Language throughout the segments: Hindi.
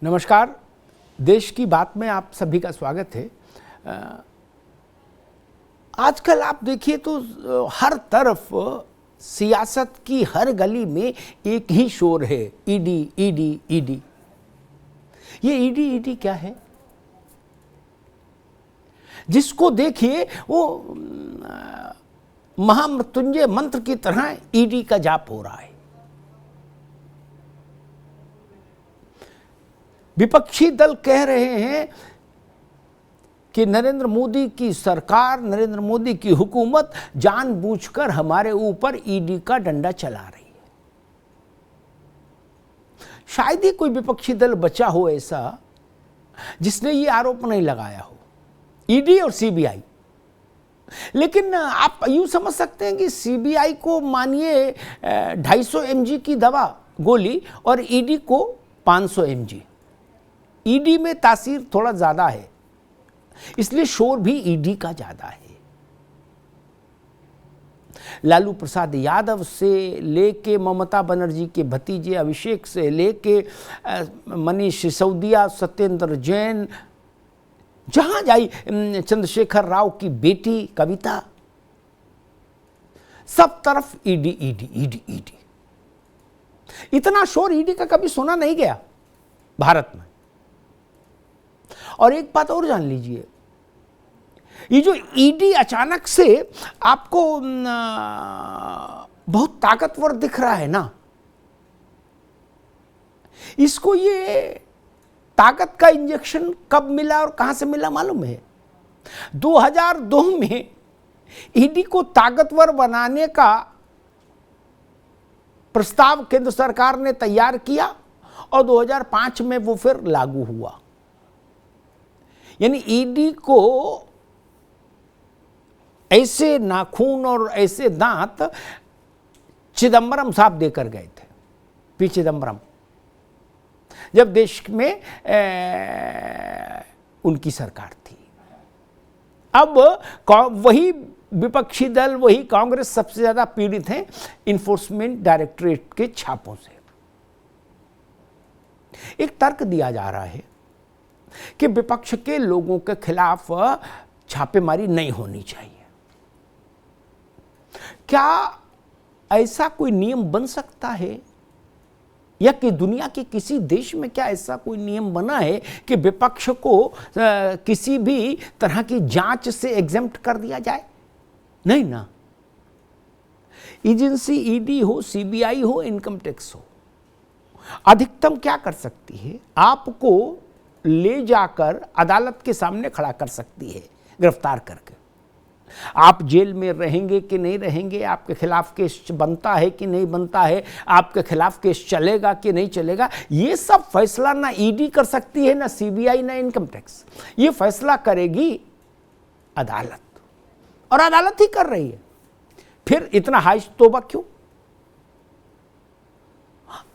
नमस्कार। देश की बात में आप सभी का स्वागत है। आजकल आप देखिए तो हर तरफ सियासत की हर गली में एक ही शोर है, ईडी ईडी ईडी। ये ईडी ईडी क्या है? जिसको देखिए वो महामृत्युंजय मंत्र की तरह ईडी का जाप हो रहा है। विपक्षी दल कह रहे हैं कि नरेंद्र मोदी की सरकार, नरेंद्र मोदी की हुकूमत जानबूझकर हमारे ऊपर ईडी का डंडा चला रही है। शायद ही कोई विपक्षी दल बचा हो ऐसा जिसने ये आरोप नहीं लगाया हो, ईडी और सीबीआई। लेकिन आप यूं समझ सकते हैं कि सीबीआई को मानिए 250 mg की दवा गोली और ईडी को 500 mg। ईडी में तासीर थोड़ा ज्यादा है, इसलिए शोर भी ईडी का ज्यादा है। लालू प्रसाद यादव से लेके ममता बनर्जी के भतीजे अभिषेक से लेके मनीष सिसोदिया, सत्येंद्र जैन, जहां जाई चंद्रशेखर राव की बेटी कविता, सब तरफ ईडी ईडी ईडी ईडी। इतना शोर ईडी का कभी सुना नहीं गया भारत में। और एक बात और जान लीजिए, ये जो ईडी अचानक से आपको बहुत ताकतवर दिख रहा है ना, इसको ये ताकत का इंजेक्शन कब मिला और कहां से मिला मालूम है? 2002 में ईडी को ताकतवर बनाने का प्रस्ताव केंद्र सरकार ने तैयार किया और 2005 में वो फिर लागू हुआ। यानी ईडी को ऐसे नाखून और ऐसे दांत चिदंबरम साहब देकर गए थे, पी चिदंबरम, जब देश में उनकी सरकार थी। अब वही विपक्षी दल, वही कांग्रेस सबसे ज्यादा पीड़ित है इन्फोर्समेंट डायरेक्टरेट के छापों से। एक तर्क दिया जा रहा है कि विपक्ष के लोगों के खिलाफ छापेमारी नहीं होनी चाहिए। क्या ऐसा कोई नियम बन सकता है, या कि दुनिया के किसी देश में क्या ऐसा कोई नियम बना है कि विपक्ष को किसी भी तरह की जांच से एग्जेम्प्ट कर दिया जाए? नहीं ना। एजेंसी ईडी हो, सीबीआई हो, इनकम टैक्स हो, अधिकतम क्या कर सकती है? आपको ले जाकर अदालत के सामने खड़ा कर सकती है, गिरफ्तार करके। आप जेल में रहेंगे कि नहीं रहेंगे, आपके खिलाफ केस बनता है कि नहीं बनता है, आपके खिलाफ केस चलेगा कि नहीं चलेगा, ये सब फैसला ना ईडी कर सकती है, ना सीबीआई, ना इनकम टैक्स। ये फैसला करेगी अदालत, और अदालत ही कर रही है। फिर इतना हाइश तौबा क्यों?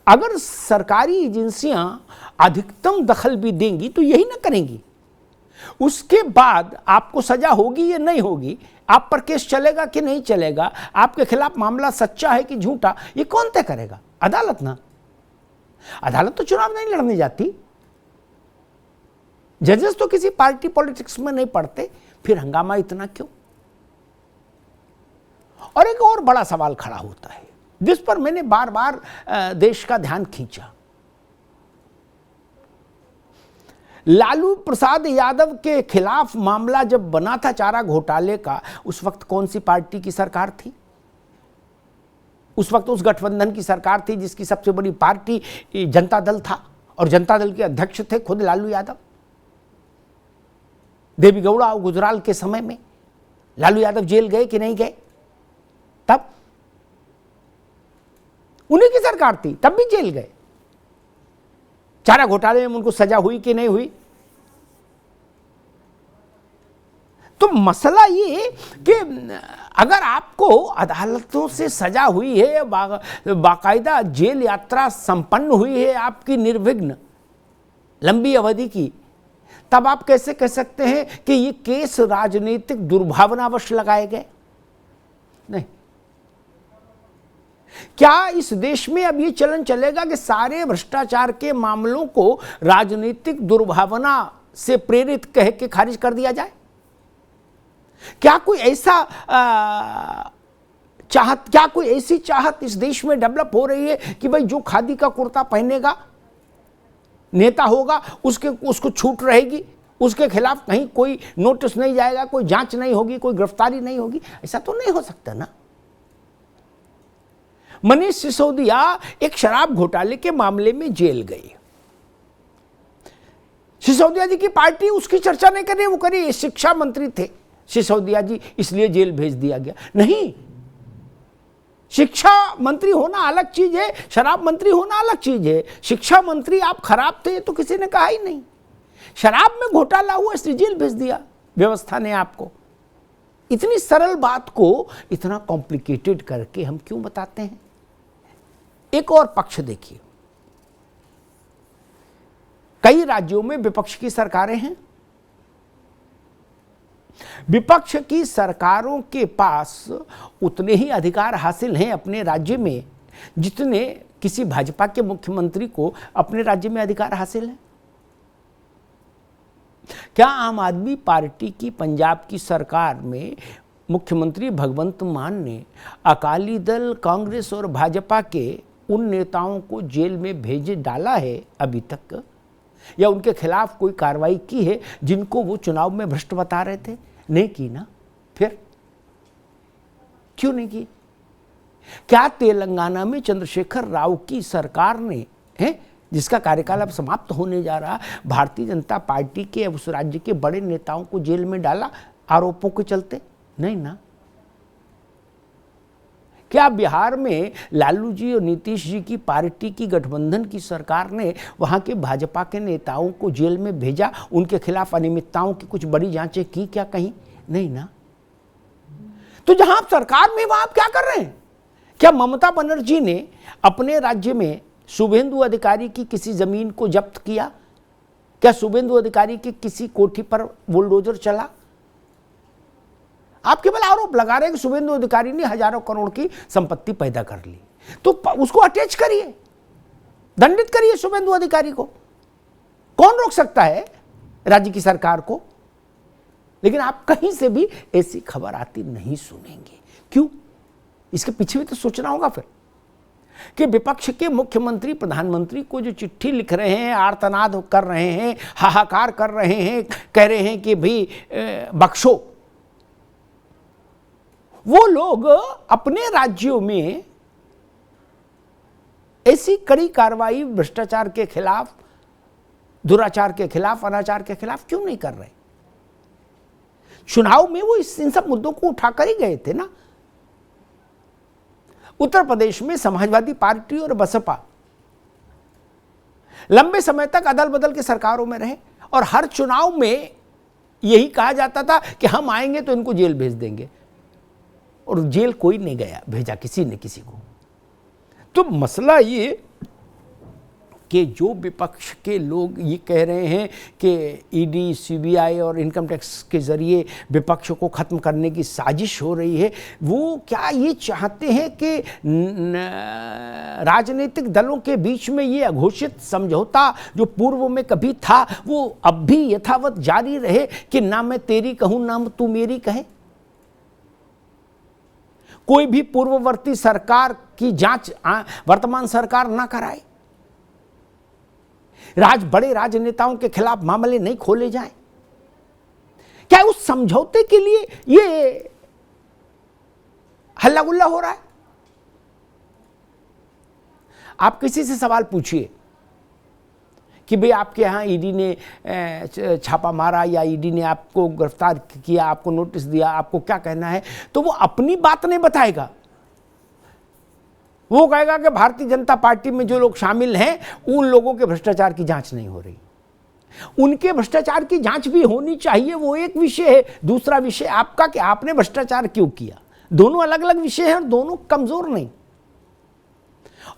अगर सरकारी एजेंसियां अधिकतम दखल भी देंगी तो यही ना करेंगी। उसके बाद आपको सजा होगी या नहीं होगी, आप पर केस चलेगा कि नहीं चलेगा, आपके खिलाफ मामला सच्चा है कि झूठा, ये कौन तय करेगा? अदालत ना। अदालत तो चुनाव नहीं लड़ने जाती, जजेस तो किसी पार्टी पॉलिटिक्स में नहीं पड़ते, फिर हंगामा इतना क्यों? और एक और बड़ा सवाल खड़ा होता है जिस पर मैंने बार बार देश का ध्यान खींचा। लालू प्रसाद यादव के खिलाफ मामला जब बना था चारा घोटाले का, उस वक्त कौन सी पार्टी की सरकार थी? उस वक्त उस गठबंधन की सरकार थी जिसकी सबसे बड़ी पार्टी जनता दल था, और जनता दल के अध्यक्ष थे खुद लालू यादव। देवीगौड़ा और गुजराल के समय में लालू यादव जेल गए कि नहीं गए? तब उन्हीं की सरकार थी, तब भी जेल गए। चारा घोटाले में उनको सजा हुई कि नहीं हुई? तो मसला ये कि अगर आपको अदालतों से सजा हुई है, बाकायदा जेल यात्रा संपन्न हुई है आपकी निर्विघ्न लंबी अवधि की, तब आप कैसे कह सकते हैं कि ये केस राजनीतिक दुर्भावनावश लगाए गए? नहीं। क्या इस देश में अब ये चलन चलेगा कि सारे भ्रष्टाचार के मामलों को राजनीतिक दुर्भावना से प्रेरित कह के खारिज कर दिया जाए? क्या कोई ऐसा क्या कोई ऐसी चाहत इस देश में डेवलप हो रही है कि भाई जो खादी का कुर्ता पहनेगा नेता होगा उसको छूट रहेगी, उसके खिलाफ कहीं कोई नोटिस नहीं जाएगा, कोई जांच नहीं होगी, कोई गिरफ्तारी नहीं होगी? ऐसा तो नहीं हो सकता ना। मनीष सिसोदिया एक शराब घोटाले के मामले में जेल गए। सिसोदिया जी की पार्टी उसकी चर्चा नहीं कर रही, वो करी शिक्षा मंत्री थे सिसोदिया जी, इसलिए जेल भेज दिया गया। नहीं, शिक्षा मंत्री होना अलग चीज है, शराब मंत्री होना अलग चीज है। शिक्षा मंत्री आप खराब थे तो किसी ने कहा ही नहीं, शराब में घोटाला हुआ इसलिए जेल भेज दिया व्यवस्था ने आपको। इतनी सरल बात को इतना कॉम्प्लिकेटेड करके हम क्यों बताते हैं? एक और पक्ष देखिए, कई राज्यों में विपक्ष की सरकारें हैं। विपक्ष की सरकारों के पास उतने ही अधिकार हासिल हैं अपने राज्य में जितने किसी भाजपा के मुख्यमंत्री को अपने राज्य में अधिकार हासिल है। क्या आम आदमी पार्टी की पंजाब की सरकार में मुख्यमंत्री भगवंत मान ने अकाली दल, कांग्रेस और भाजपा के उन नेताओं को जेल में भेजे डाला है अभी तक, या उनके खिलाफ कोई कार्रवाई की है जिनको वो चुनाव में भ्रष्ट बता रहे थे? नहीं की ना। फिर क्यों नहीं की? क्या तेलंगाना में चंद्रशेखर राव की सरकार ने, है जिसका कार्यकाल अब समाप्त होने जा रहा, भारतीय जनता पार्टी के उस राज्य के बड़े नेताओं को जेल में डाला आरोपों के चलते? नहीं ना। क्या बिहार में लालू जी और नीतीश जी की पार्टी की गठबंधन की सरकार ने वहां के भाजपा के नेताओं को जेल में भेजा, उनके खिलाफ अनियमितताओं की कुछ बड़ी जांचें की क्या कहीं? नहीं ना। तो जहां आप सरकार में वहां आप क्या कर रहे हैं? क्या ममता बनर्जी ने अपने राज्य में शुभेंदु अधिकारी की किसी जमीन को जब्त किया? क्या शुभेंदु अधिकारी की किसी कोठी पर बुलडोजर चला? आप केवल आरोप लगा रहे हैं कि शुभेंदु अधिकारी ने हजारों करोड़ की संपत्ति पैदा कर ली, तो उसको अटैच करिए, दंडित करिए शुभेंदु अधिकारी को। कौन रोक सकता है राज्य की सरकार को? लेकिन आप कहीं से भी ऐसी खबर आती नहीं सुनेंगे। क्यों? इसके पीछे भी तो सोचना होगा फिर कि विपक्ष के मुख्यमंत्री प्रधानमंत्री को जो चिट्ठी लिख रहे हैं, आर्तनाद कर रहे हैं, हाहाकार कर रहे हैं, कह रहे हैं कि भाई बख्शो, वो लोग अपने राज्यों में ऐसी कड़ी कार्रवाई भ्रष्टाचार के खिलाफ, दुराचार के खिलाफ, अनाचार के खिलाफ क्यों नहीं कर रहे? चुनाव में वो इन सब मुद्दों को उठाकर ही गए थे ना। उत्तर प्रदेश में समाजवादी पार्टी और बसपा लंबे समय तक अदल बदल के सरकारों में रहे और हर चुनाव में यही कहा जाता था कि हम आएंगे तो इनको जेल भेज देंगे, और जेल कोई नहीं गया, भेजा किसी ने किसी को। तो मसला ये कि जो विपक्ष के लोग ये कह रहे हैं कि ईडी, सीबीआई और इनकम टैक्स के जरिए विपक्ष को खत्म करने की साजिश हो रही है, वो क्या ये चाहते हैं कि राजनीतिक दलों के बीच में ये अघोषित समझौता जो पूर्व में कभी था वो अब भी यथावत जारी रहे कि ना मैं तेरी कहूं ना तू मेरी कहे? कोई भी पूर्ववर्ती सरकार की जांच वर्तमान सरकार ना कराए, बड़े राजनेताओं के खिलाफ मामले नहीं खोले जाएं? क्या उस समझौते के लिए ये हल्ला गुल्ला हो रहा है? आप किसी से सवाल पूछिए कि भाई आपके यहां ईडी ने छापा मारा या ईडी ने आपको गिरफ्तार किया, आपको नोटिस दिया, आपको क्या कहना है? तो वो अपनी बात नहीं बताएगा, वो कहेगा कि भारतीय जनता पार्टी में जो लोग शामिल हैं उन लोगों के भ्रष्टाचार की जांच नहीं हो रही। उनके भ्रष्टाचार की जांच भी होनी चाहिए, वो एक विषय है। दूसरा विषय आपका कि आपने भ्रष्टाचार क्यों किया। दोनों अलग अलग विषय हैं और दोनों कमजोर नहीं।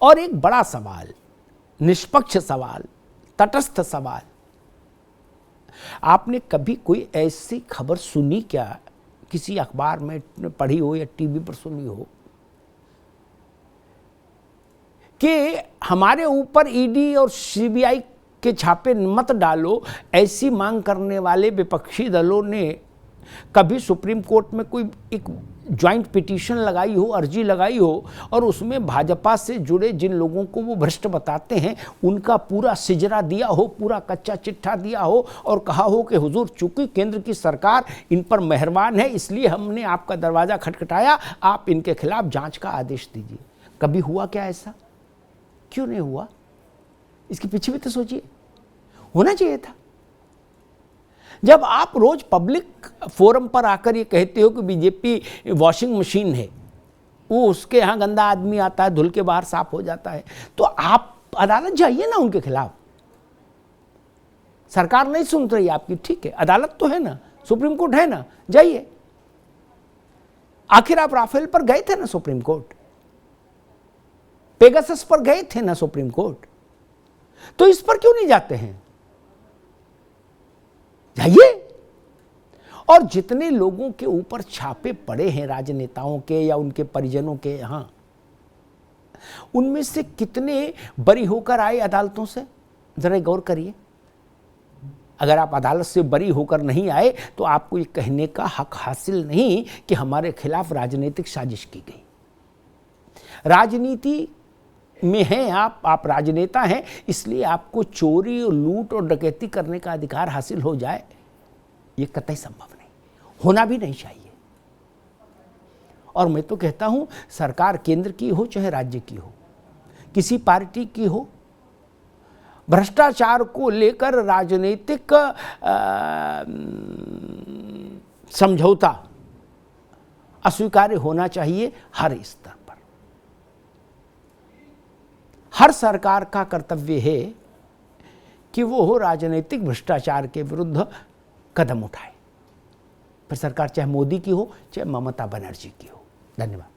और एक बड़ा सवाल, निष्पक्ष सवाल, तटस्थ सवाल, आपने कभी कोई ऐसी खबर सुनी क्या, किसी अखबार में पढ़ी हो या टीवी पर सुनी हो कि हमारे ऊपर ईडी और सीबीआई के छापे मत डालो, ऐसी मांग करने वाले विपक्षी दलों ने कभी सुप्रीम कोर्ट में कोई एक ज्वाइंट पिटीशन लगाई हो, अर्जी लगाई हो, और उसमें भाजपा से जुड़े जिन लोगों को वो भ्रष्ट बताते हैं उनका पूरा सिजरा दिया हो, पूरा कच्चा चिट्ठा दिया हो और कहा हो कि हुजूर चूंकि केंद्र की सरकार इन पर मेहरबान है इसलिए हमने आपका दरवाज़ा खटखटाया, आप इनके खिलाफ जांच का आदेश दीजिए। कभी हुआ क्या ऐसा? क्यों नहीं हुआ? इसके पीछे भी तो सोचिए, होना चाहिए था। जब आप रोज पब्लिक फोरम पर आकर ये कहते हो कि बीजेपी वॉशिंग मशीन है, वो उसके यहाँ गंदा आदमी आता है धुल के बाहर साफ हो जाता है, तो आप अदालत जाइए ना उनके खिलाफ। सरकार नहीं सुन रही आपकी, ठीक है, अदालत तो है ना, सुप्रीम कोर्ट है ना, जाइए। आखिर आप राफेल पर गए थे ना सुप्रीम कोर्ट, पेगासस पर गए थे ना सुप्रीम कोर्ट, तो इस पर क्यों नहीं जाते हैं? जाइए। और जितने लोगों के ऊपर छापे पड़े हैं राजनेताओं के या उनके परिजनों के यहां, उनमें से कितने बरी होकर आए अदालतों से? जरा गौर करिए। अगर आप अदालत से बरी होकर नहीं आए तो आपको ये कहने का हक हासिल नहीं कि हमारे खिलाफ राजनीतिक साजिश की गई। राजनीति में हैं आप राजनेता हैं, इसलिए आपको चोरी और लूट और डकैती करने का अधिकार हासिल हो जाए, ये कतई संभव नहीं, होना भी नहीं चाहिए। और मैं तो कहता हूं सरकार केंद्र की हो चाहे राज्य की हो, किसी पार्टी की हो, भ्रष्टाचार को लेकर राजनीतिक समझौता अस्वीकार्य होना चाहिए हर स्तर पर। हर सरकार का कर्तव्य है कि वो राजनीतिक भ्रष्टाचार के विरुद्ध कदम उठाए, फिर सरकार चाहे मोदी की हो चाहे ममता बनर्जी की हो। धन्यवाद।